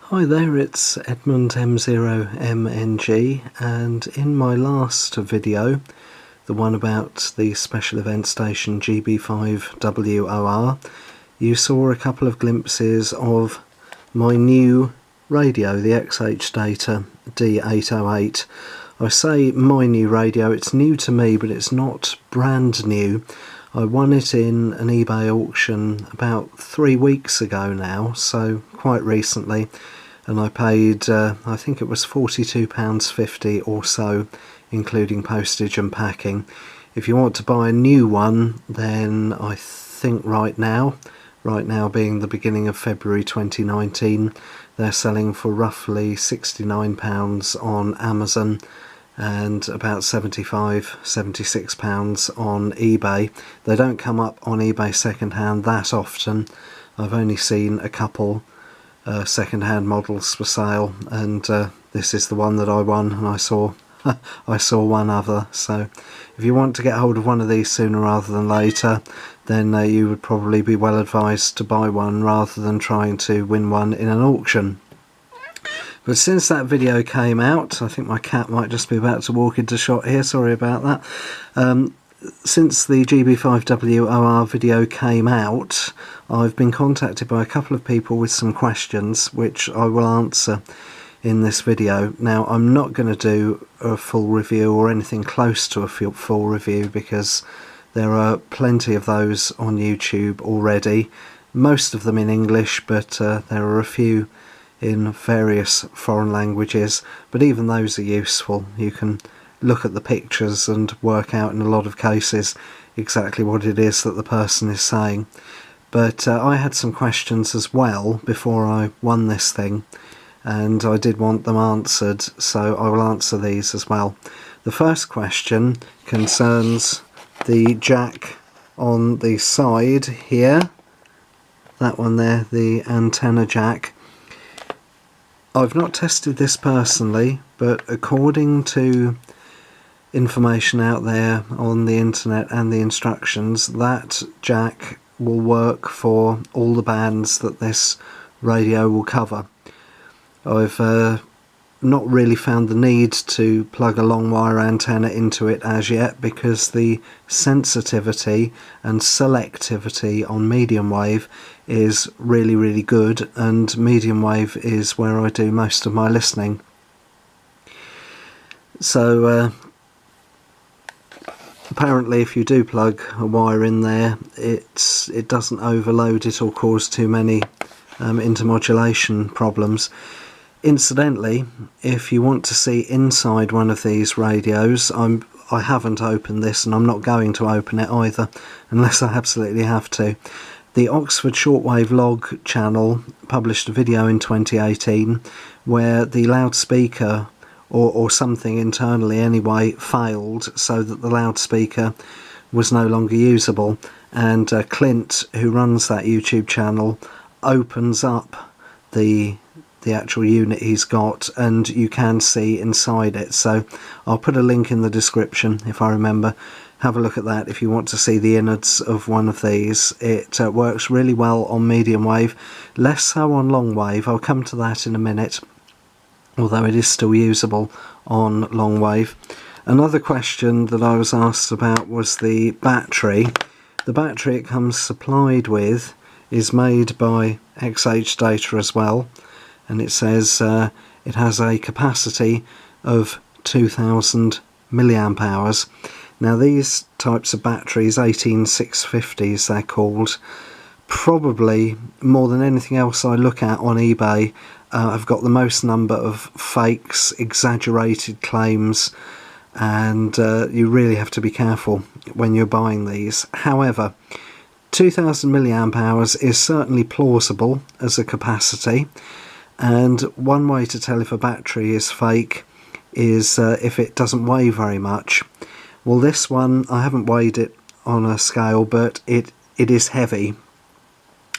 Hi there, it's Edmund M0MNG, and in my last video, the one about the special event station GB5WOR, you saw a couple of glimpses of my new radio, the XHDATA D808. I say my new radio, it's new to me, but it's not brand new. I won it in an eBay auction about 3 weeks ago now, so quite recently, and I paid, I think it was £42.50 or so, including postage and packing. If you want to buy a new one, then I think right now being the beginning of February 2019, they're selling for roughly £69 on Amazon and about £76 on eBay. They don't come up on eBay secondhand that often. I've only seen a couple secondhand models for sale, and this is the one that I won, and I saw one other. So if you want to get hold of one of these sooner rather than later, then you would probably be well advised to buy one rather than trying to win one in an auction. But since that video came out, I think my cat might just be about to walk into shot here, sorry about that. Since the GB5WOR video came out, I've been contacted by a couple of people with some questions which I will answer in this video. Now, I'm not going to do a full review or anything close to a full review because there are plenty of those on YouTube already, most of them in English, but there are a few in various foreign languages, but even those are useful. You can look at the pictures and work out in a lot of cases exactly what it is that the person is saying. But I had some questions as well before I won this thing, and I did want them answered, so I will answer these as well. The first question concerns the jack on the side here, that one there, the antenna jack. I've not tested this personally, but according to information out there on the internet and the instructions, that jack will work for all the bands that this radio will cover. I've not really found the need to plug a long wire antenna into it as yet, because the sensitivity and selectivity on medium wave is really good, and medium wave is where I do most of my listening. So apparently if you do plug a wire in there, it doesn't overload it or cause too many intermodulation problems. Incidentally, if you want to see inside one of these radios, I haven't opened this, and I'm not going to open it either unless I absolutely have to. The Oxford Shortwave Log channel published a video in 2018 where the loudspeaker or something internally anyway failed, so that the loudspeaker was no longer usable, and Clint, who runs that YouTube channel, opens up the actual unit he's got, and you can see inside it. So I'll put a link in the description if I remember. Have a look at that if you want to see the innards of one of these. It works really well on medium wave, less so on long wave. I'll come to that in a minute, although it is still usable on long wave. Another question that I was asked about was the battery. The battery it comes supplied with is made by XHDATA as well, and it says it has a capacity of 2000 milliamp hours. Now, these types of batteries, 18650s they're called, probably more than anything else I look at on eBay, have got the most number of fakes, exaggerated claims, and you really have to be careful when you're buying these. However, 2000 milliamp hours is certainly plausible as a capacity, and one way to tell if a battery is fake is if it doesn't weigh very much. Well, this one, I haven't weighed it on a scale, but it is heavy.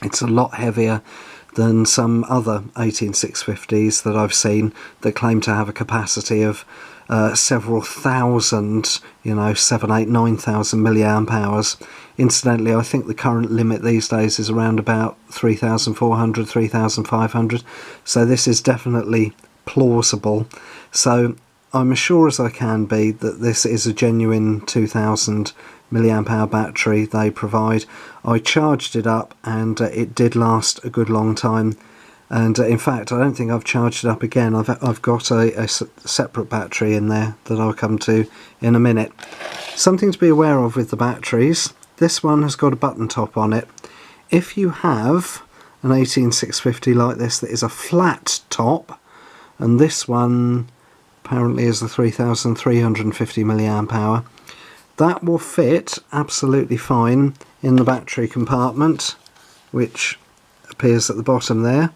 It's a lot heavier than some other 18650s that I've seen that claim to have a capacity of several thousand, 7, 8, 9,000 milliamp hours. Incidentally, I think the current limit these days is around about 3,400, 3,500, so this is definitely plausible. So I'm as sure as I can be that this is a genuine 2,000 milliamp hour battery they provide. I charged it up and it did last a good long time, and in fact I don't think I've charged it up again. I've got a separate battery in there that I'll come to in a minute. Something to be aware of with the batteries: this one has got a button top on it. If you have an 18650 like this that is a flat top, and this one apparently is the 3,350 milliamp hour, that will fit absolutely fine in the battery compartment, which appears at the bottom there.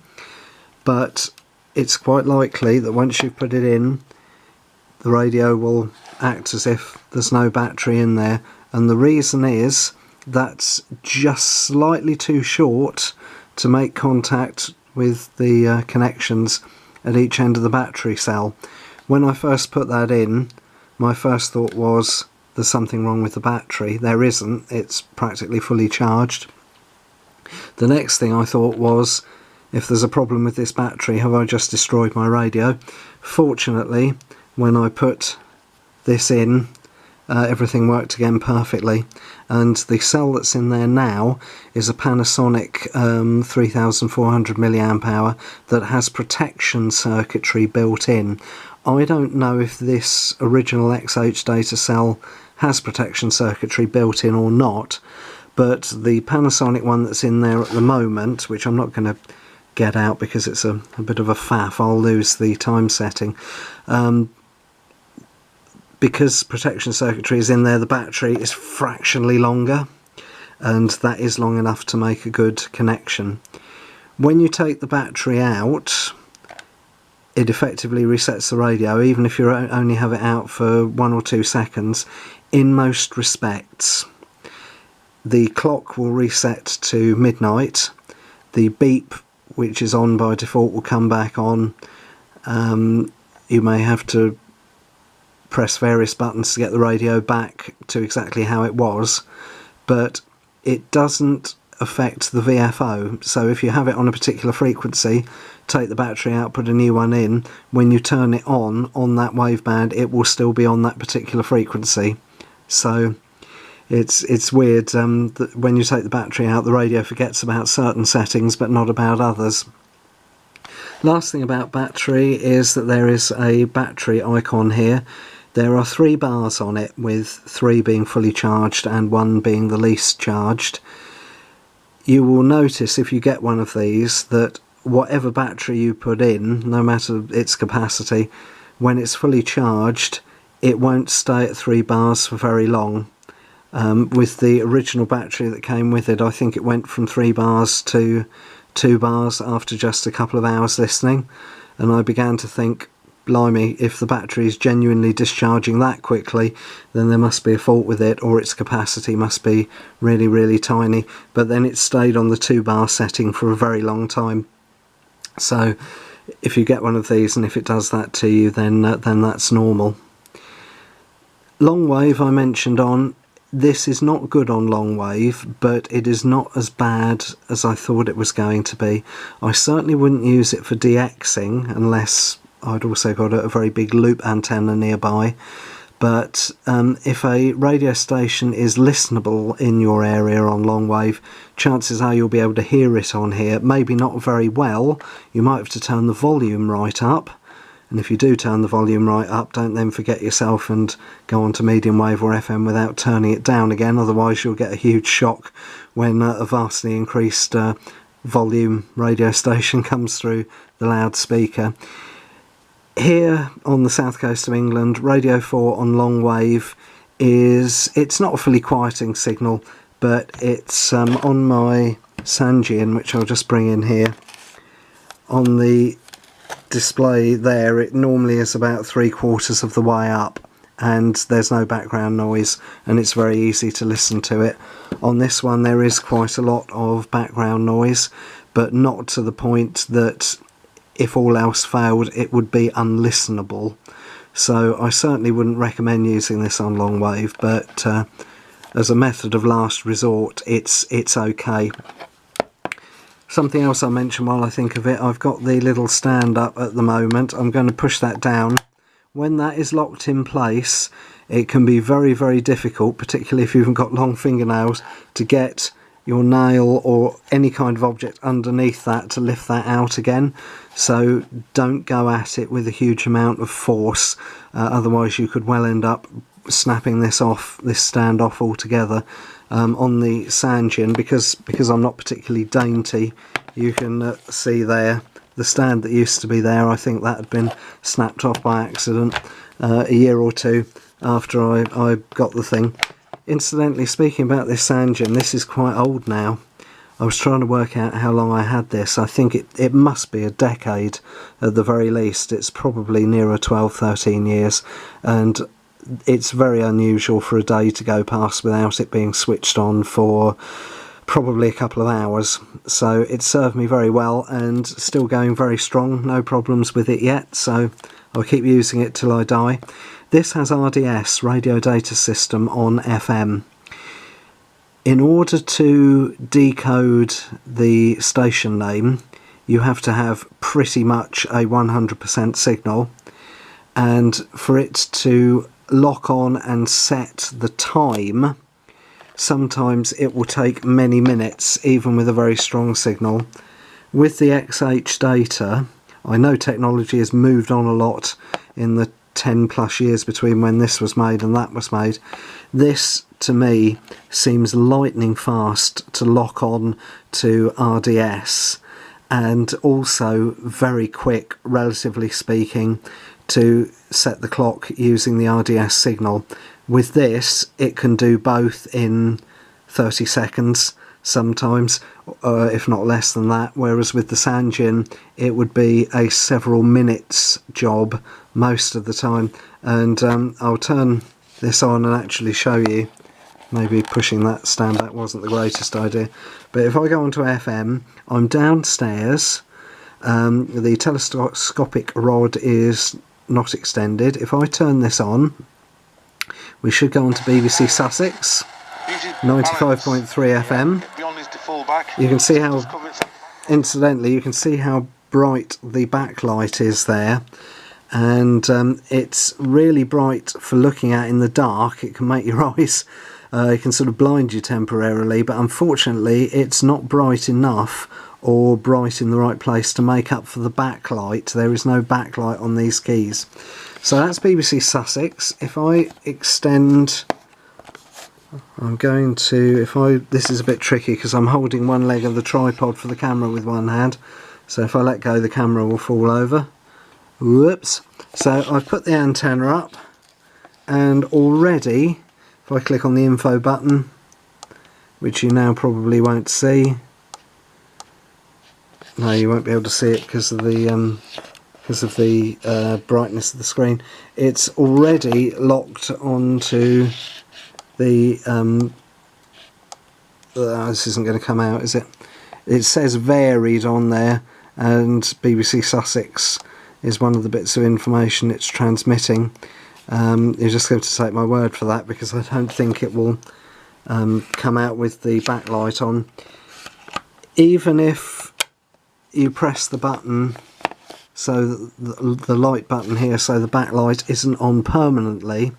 But it's quite likely that once you put it in, the radio will act as if there's no battery in there, and the reason is that's just slightly too short to make contact with the connections at each end of the battery cell. When I first put that in, my first thought was there's something wrong with the battery. There isn't, it's practically fully charged. The next thing I thought was, if there's a problem with this battery, have I just destroyed my radio? Fortunately, when I put this in, everything worked again perfectly, and the cell that's in there now is a Panasonic 3400 milliamp hour that has protection circuitry built in. I don't know if this original XHDATA cell has protection circuitry built in or not, but the Panasonic one that's in there at the moment, which I'm not going to get out because it's a bit of a faff, I'll lose the time setting. Because protection circuitry is in there, the battery is fractionally longer, and that is long enough to make a good connection. When you take the battery out, it effectively resets the radio, even if you only have it out for 1 or 2 seconds. In most respects, the clock will reset to midnight, the beep, which is on by default, will come back on. You may have to press various buttons to get the radio back to exactly how it was, but it doesn't affect the VFO. So if you have it on a particular frequency, take the battery out, put a new one in, when you turn it on that waveband, it will still be on that particular frequency. So it's weird that when you take the battery out, the radio forgets about certain settings but not about others. Last thing about battery is that there is a battery icon here. There are 3 bars on it, with 3 being fully charged and 1 being the least charged. You will notice if you get one of these that whatever battery you put in, no matter its capacity, when it's fully charged, it won't stay at 3 bars for very long. With the original battery that came with it, I think it went from 3 bars to 2 bars after just a couple of hours listening, and I began to think, blimey, if the battery is genuinely discharging that quickly, then there must be a fault with it, or its capacity must be really, really tiny. But then it stayed on the 2 bar setting for a very long time. So if you get one of these and if it does that to you, then that's normal. Long wave I mentioned on. This is not good on long wave, but it is not as bad as I thought it was going to be. I certainly wouldn't use it for DXing unless I'd also got a very big loop antenna nearby. But if a radio station is listenable in your area on long wave, chances are you'll be able to hear it on here. Maybe not very well. You might have to turn the volume right up. And if you do turn the volume right up, don't then forget yourself and go on to medium wave or FM without turning it down again. Otherwise you'll get a huge shock when a vastly increased volume radio station comes through the loudspeaker. Here on the south coast of England, Radio 4 on long wave it's not a fully quieting signal, but it's on my Sangean, which I'll just bring in here. On the display there, it normally is about 3/4 of the way up, and there's no background noise, and it's very easy to listen to it. On this one there is quite a lot of background noise, but not to the point that if all else failed it would be unlistenable. So I certainly wouldn't recommend using this on long wave, but as a method of last resort it's okay. Something else I'll mention while I think of it, I've got the little stand up at the moment. I'm going to push that down. When that is locked in place, it can be very, very difficult, particularly if you've got long fingernails, to get your nail or any kind of object underneath that to lift that out again. So don't go at it with a huge amount of force, otherwise you could well end up snapping this stand off altogether. On the Sanjin, because I'm not particularly dainty, you can see there the stand that used to be there. I think that had been snapped off by accident a year or two after I got the thing. Incidentally, speaking about this Sanjin, this is quite old now. I was trying to work out how long I had this. I think it must be a decade at the very least. It's probably nearer 12-13 years, and it's very unusual for a day to go past without it being switched on for probably a couple of hours. So it served me very well and still going very strong, no problems with it yet, so I'll keep using it till I die. This has RDS, Radio Data System, on FM. In order to decode the station name, you have to have pretty much a 100% signal, and for it to lock on and set the time, sometimes it will take many minutes, even with a very strong signal. With the XHDATA, I know technology has moved on a lot in the 10 plus years between when this was made and that was made. This, to me, seems lightning fast to lock on to RDS, and also very quick, relatively speaking, to set the clock using the RDS signal. With this, it can do both in 30 seconds sometimes, if not less than that, whereas with the Sanjin it would be a several minutes job most of the time. And I'll turn this on and actually show you. Maybe pushing that stand back wasn't the greatest idea, but if I go onto FM, I'm downstairs, the telescopic rod is not extended. If I turn this on, we should go on to BBC Sussex, 95.3 FM. You can see how, incidentally, you can see how bright the backlight is there, and it's really bright for looking at in the dark. It can make your eyes, it can sort of blind you temporarily, but unfortunately it's not bright enough or bright in the right place to make up for the backlight. There is no backlight on these keys. So that's BBC Sussex. If I extend, I'm going to, this is a bit tricky because I'm holding one leg of the tripod for the camera with one hand, so if I let go the camera will fall over. Whoops. So I've put the antenna up, and already, if I click on the info button, which you now probably won't see, no, you won't be able to see it because of the brightness of the screen. It's already locked onto the this isn't going to come out, is it? It says varied on there, and BBC Sussex is one of the bits of information it's transmitting. You're just going to take my word for that, because I don't think it will come out with the backlight on. Even if you press the button, so the light button here, so the backlight isn't on permanently,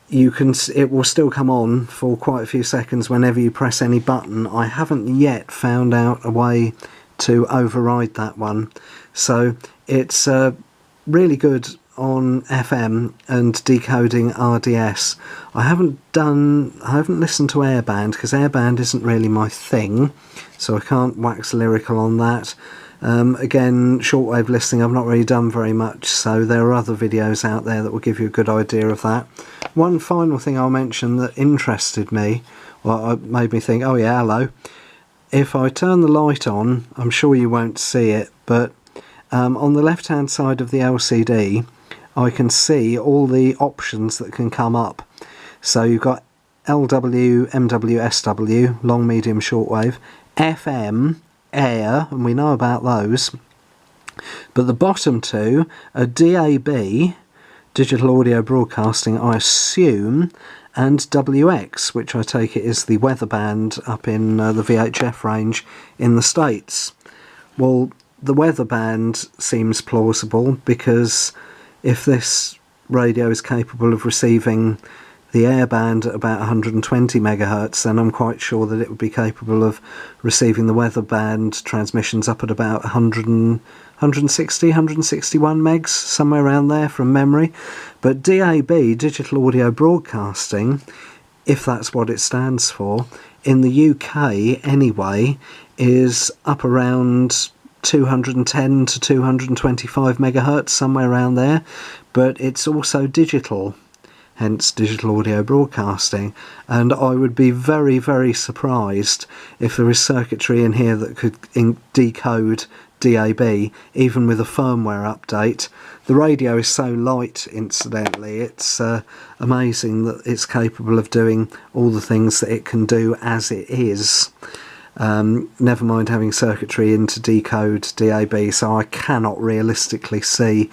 it will still come on for quite a few seconds whenever you press any button. I haven't yet found out a way to override that one, so it's really good on FM and decoding RDS. I haven't listened to airband, because airband isn't really my thing, so I can't wax lyrical on that. Again, shortwave listening I've not really done very much, so there are other videos out there that will give you a good idea of that. One final thing I'll mention that interested me, well, made me think, oh yeah, hello. If I turn the light on, I'm sure you won't see it, but on the left hand side of the LCD I can see all the options that can come up. So you've got LW, MW, SW, long, medium, shortwave, FM, Air, and we know about those. But the bottom two are DAB, digital audio broadcasting, I assume, and WX, which I take it is the weather band up in the VHF range in the States. Well, the weather band seems plausible, because if this radio is capable of receiving the air band at about 120 megahertz, then I'm quite sure that it would be capable of receiving the weather band transmissions up at about 160, 161 megs, somewhere around there from memory. But DAB, digital audio broadcasting, if that's what it stands for, in the UK anyway, is up around 210 to 225 megahertz, somewhere around there, but it's also digital, hence digital audio broadcasting. And I would be very, very surprised if there is circuitry in here that could decode DAB, even with a firmware update. The radio is so light, incidentally, it's amazing that it's capable of doing all the things that it can do as it is. Never mind having circuitry in to decode DAB, so I cannot realistically see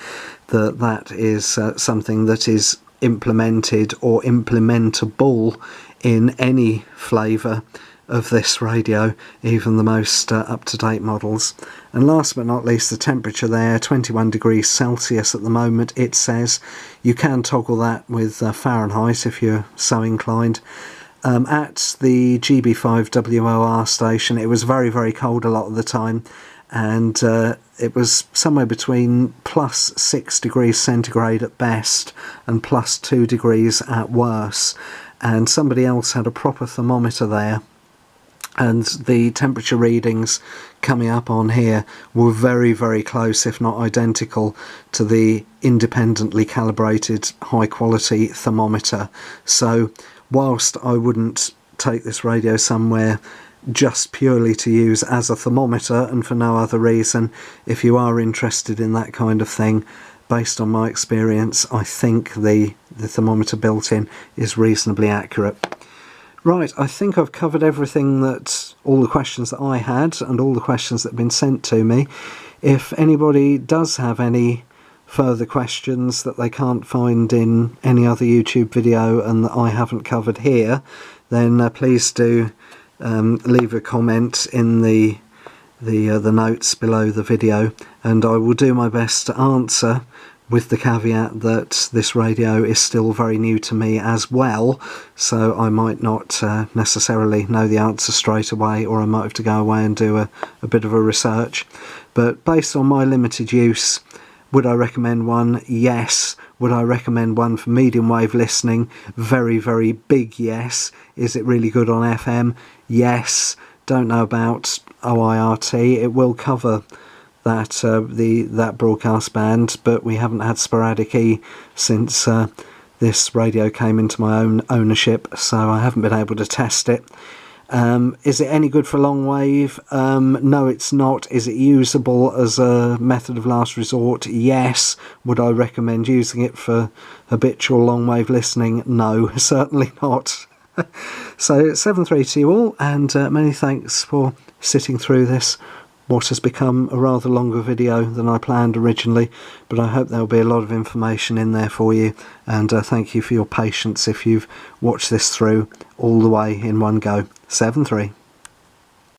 that that is something that is implemented or implementable in any flavour of this radio, even the most up-to-date models. And last but not least, the temperature there, 21 degrees Celsius at the moment, it says. You can toggle that with Fahrenheit if you're so inclined. At the GB5WOR station, it was very, very cold a lot of the time, and it was somewhere between plus 6 degrees centigrade at best and plus 2 degrees at worst. And somebody else had a proper thermometer there, and the temperature readings coming up on here were very, very close, if not identical, to the independently calibrated high quality thermometer. So whilst I wouldn't take this radio somewhere just purely to use as a thermometer and for no other reason, if you are interested in that kind of thing, based on my experience, I think the thermometer built in is reasonably accurate. Right, I think I've covered everything, that all the questions that I had and all the questions that have been sent to me. If anybody does have any further questions that they can't find in any other YouTube video and that I haven't covered here, then please do leave a comment in the notes below the video, and I will do my best to answer, with the caveat that this radio is still very new to me as well, so I might not necessarily know the answer straight away, or I might have to go away and do a bit of a research. But based on my limited use, would I recommend one? Yes. Would I recommend one for medium wave listening? Very, very big yes. Is it really good on FM? Yes. Don't know about OIRT. It will cover that that broadcast band, but we haven't had sporadic E since this radio came into my own ownership, so I haven't been able to test it. Is it any good for long wave? No, it's not. Is it usable as a method of last resort? Yes. Would I recommend using it for habitual long wave listening? No, certainly not. So 7-3 to you all, and many thanks for sitting through this, what has become a rather longer video than I planned originally, but I hope there'll be a lot of information in there for you, and thank you for your patience if you've watched this through all the way in one go. 7-3.